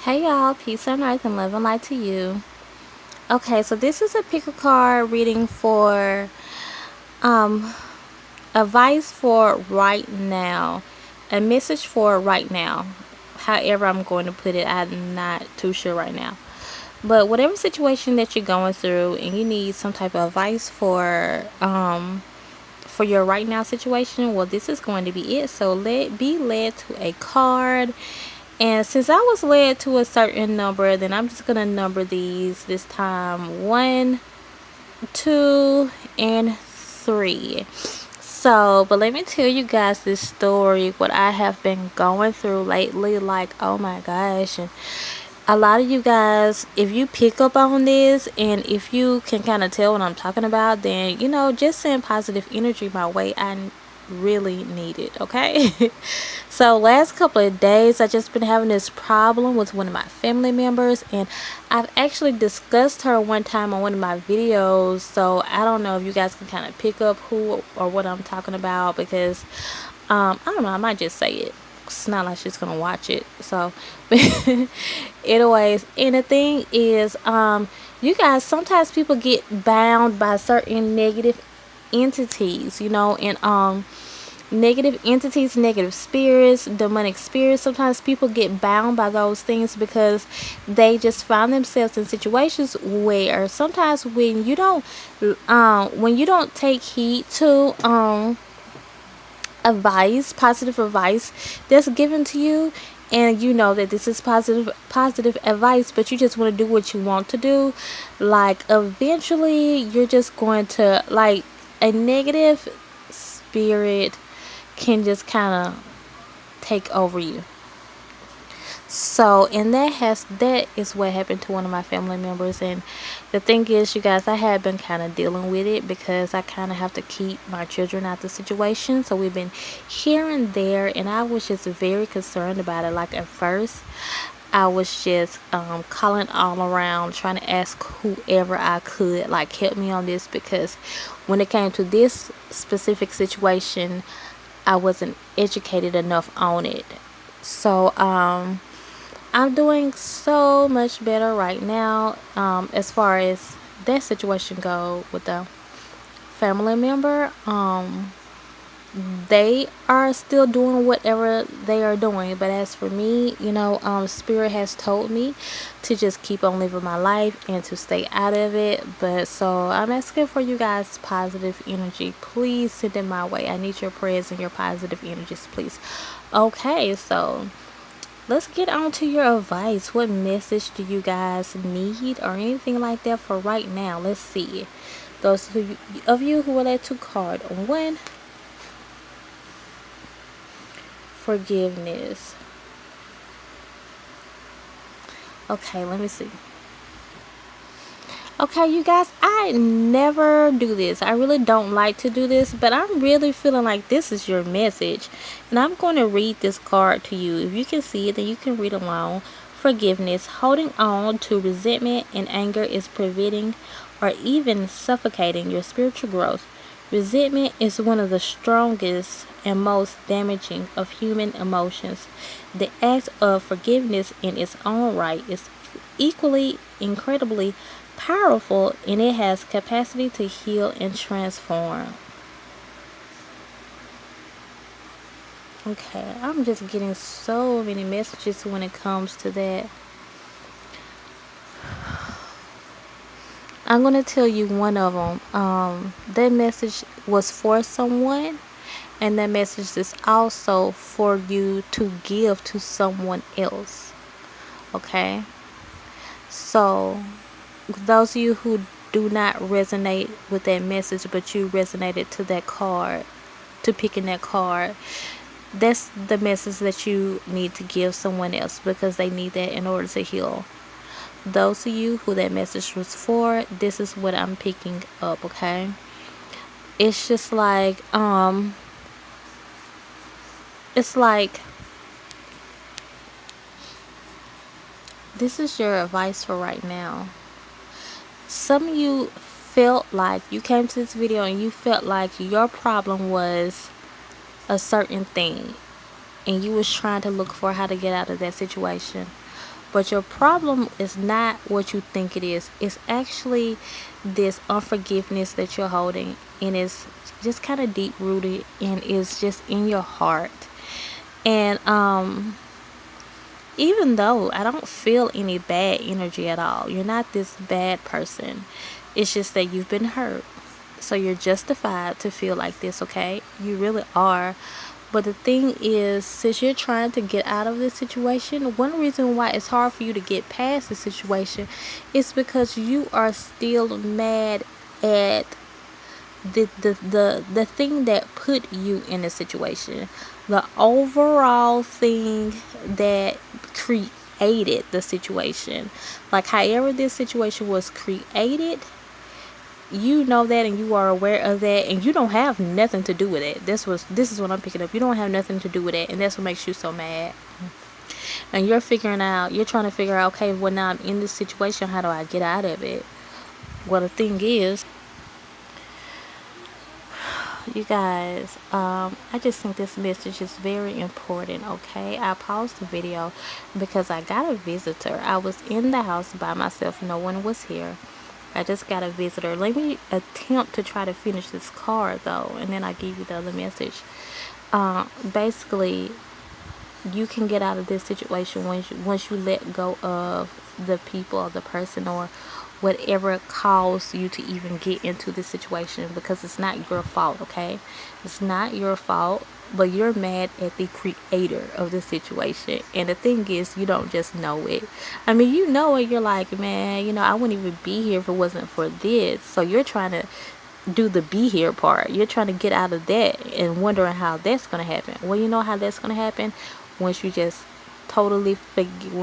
Hey y'all, peace on earth and love and light to you. Okay, so this is a pick a card reading for um advice for right now, a message for right now. However I'm going to put it, I'm not too sure right now. But whatever situation that you're going through and you need some type of advice for your right now situation, well, this is going to be it. So be led to a card. And since I was led to a certain number, then I'm just going to number these this time 1, 2, and 3. So, but let me tell you guys this story, what I have been going through lately. Like, oh my gosh. And a lot of you guys, if you pick up on this and if you can kind of tell what I'm talking about, then, just send positive energy my way. I really need it, okay? So last couple of days I just been having this problem with one of my family members, and I've actually discussed her one time on one of my videos, so I don't know if you guys can kind of pick up who or what I'm talking about, because I don't know, I might just say it. It's not like she's gonna watch it. So anyways, and the thing is, you guys, sometimes people get bound by certain negative entities, and negative entities, negative spirits, demonic spirits. Sometimes people get bound by those things because they just find themselves in situations where sometimes when you don't take heed to advice, positive advice that's given to you, and you know that this is positive advice, but you just want to do what you want to do, like eventually you're just going to, like, a negative spirit can just kind of take over you. So, and that is what happened to one of my family members. And the thing is, you guys, I have been kind of dealing with it because I kind of have to keep my children out the situation. So we've been here and there, and I was just very concerned about it. Like, at first I was just calling all around, trying to ask whoever I could, like, help me on this, because when it came to this specific situation, I wasn't educated enough on it. So I'm doing so much better right now, as far as that situation go with the family member. They are still doing whatever they are doing, but as for me, spirit has told me to just keep on living my life and to stay out of it. But so I'm asking for you guys positive energy. Please send it my way. I need your prayers and your positive energies, please. Okay, so let's get on to your advice. What message do you guys need or anything like that for right now? Let's see. Those of you who would like to card on 1, forgiveness. Okay, let me see. Okay, you guys, I never do this. I really don't like to do this, but I'm really feeling like this is your message. And I'm going to read this card to you. If you can see it, then you can read along. Forgiveness. Holding on to resentment and anger is preventing or even suffocating your spiritual growth. Resentment is one of the strongest and most damaging of human emotions. The act of forgiveness in its own right is equally incredibly powerful, and it has capacity to heal and transform. Okay, I'm just getting so many messages when it comes to that. I'm going to tell you one of them. That message was for someone, and that message is also for you to give to someone else. Okay? So, those of you who do not resonate with that message, but you resonated to that card, to picking that card, that's the message that you need to give someone else, because they need that in order to heal. Those of you who that message was for, this is what I'm picking up. Okay, it's just like it's like this is your advice for right now. Some of you felt like you came to this video and you felt like your problem was a certain thing, and you was trying to look for how to get out of that situation. But your problem is not what you think it is. It's actually this unforgiveness that you're holding, and it's just kind of deep rooted, and it's just in your heart. And even though I don't feel any bad energy at all, you're not this bad person. It's just that you've been hurt. So you're justified to feel like this, okay? You really are. But the thing is, since you're trying to get out of this situation, one reason why it's hard for you to get past the situation is because you are still mad at the thing that put you in the situation, the overall thing that created the situation. Like, however this situation was created, you know that, and you are aware of that, and you don't have nothing to do with it. This is what I'm picking up. You don't have nothing to do with it, and that's what makes you so mad. And you're trying to figure out, okay, well, now I'm in this situation, how do I get out of it? Well, the thing is, you guys, I just think this message is very important. Okay, I paused the video because I got a visitor. I was in the house by myself, no one was here. I just got a visitor. Let me attempt to try to finish this card though, and then I'll give you the other message. Basically, you can get out of this situation once you let go of the people or the person or whatever caused you to even get into this situation, because it's not your fault. Okay, it's not your fault, but you're mad at the creator of the situation. And the thing is, you don't just know it. I mean, you know it. You're like, man, I wouldn't even be here if it wasn't for this. So you're trying to do the be here part. You're trying to get out of that and wondering how that's going to happen. Well, you know how that's going to happen once you just totally forgive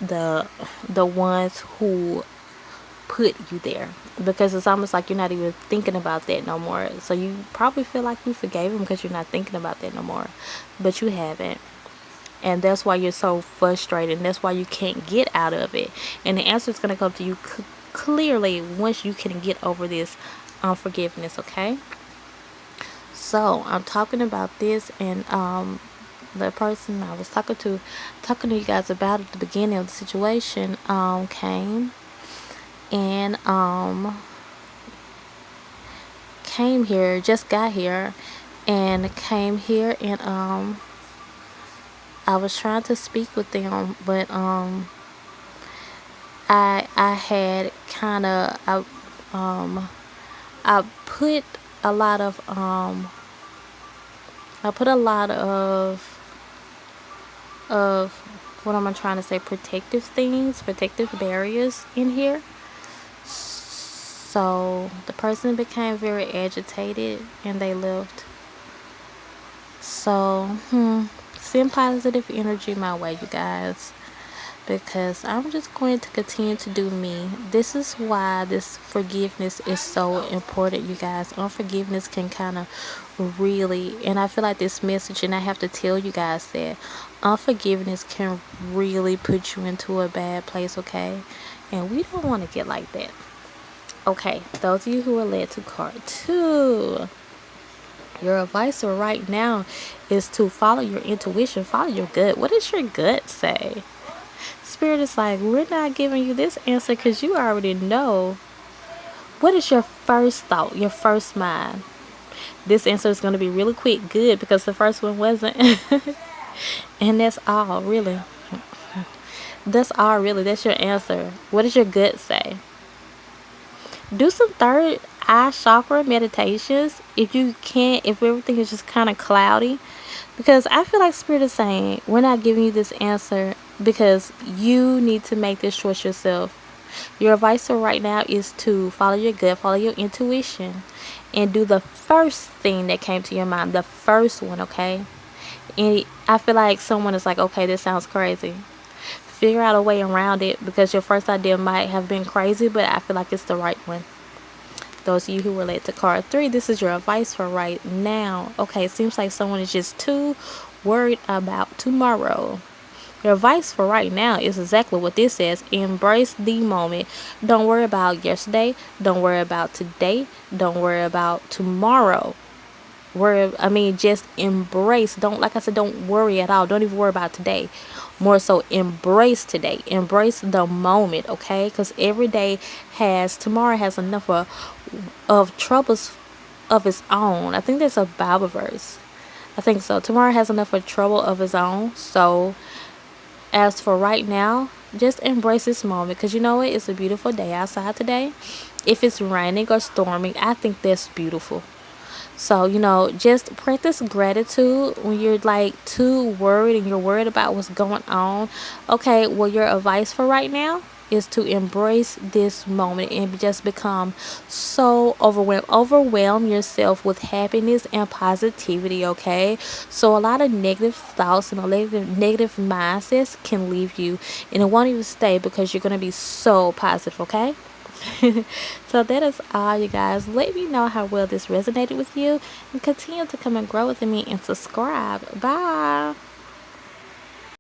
the ones who put you there, because it's almost like you're not even thinking about that no more. So you probably feel like you forgave them because you're not thinking about that no more, but you haven't. And that's why you're so frustrated, and that's why you can't get out of it. And the answer is going to come to you clearly once you can get over this unforgiveness. Okay, so I'm talking about this, and the person I was talking to you guys about at the beginning of the situation came and came here, just got here, and came here, and I was trying to speak with them, but I had kind of I put a lot of what am I trying to say, protective barriers in here. So the person became very agitated and they left. So send positive energy my way, you guys, because I'm just going to continue to do me. This is why this forgiveness is so important, you guys. Unforgiveness can kind of really, and I feel like this message, and I have to tell you guys that unforgiveness can really put you into a bad place, okay? And we don't want to get like that. Okay, those of you who are led to card 2, your advice right now is to follow your intuition, follow your gut. What does your gut say? Spirit is like, we're not giving you this answer because you already know. What is your first thought, your first mind? This answer is going to be really quick. Good, because the first one wasn't. And that's all, really. That's all, really. That's your answer. What does your gut say? Do some third eye chakra meditations if you can't, if everything is just kind of cloudy. Because I feel like Spirit is saying, we're not giving you this answer because you need to make this choice yourself. Your advice right now is to follow your gut, follow your intuition, and do the first thing that came to your mind, the first one, okay? And I feel like someone is like, okay, this sounds crazy. Figure out a way around it, because your first idea might have been crazy, but I feel like it's the right one. Those of you who relate to card 3, this is your advice for right now. Okay, it seems like someone is just too worried about tomorrow. Your advice for right now is exactly what this says. Embrace the moment. Don't worry about yesterday. Don't worry about today. Don't worry about tomorrow. just embrace. Don't, like I said, don't worry at all. Don't even worry about today. More so, embrace today. Embrace the moment, okay? Because tomorrow has enough of troubles of its own. I think there's a Bible verse. I think so. Tomorrow has enough of trouble of its own. So, as for right now, just embrace this moment, because you know what? It's a beautiful day outside today. If it's raining or storming, I think that's beautiful. So, just practice gratitude when you're like too worried and you're worried about what's going on. Okay, well, your advice for right now is to embrace this moment and just become so overwhelmed. Overwhelm yourself with happiness and positivity, okay? So, a lot of negative thoughts and negative mindsets can leave you, and it won't even stay because you're going to be so positive, okay? So that is all, you guys. Let me know how well this resonated with you, and continue to come and grow with me and subscribe. Bye.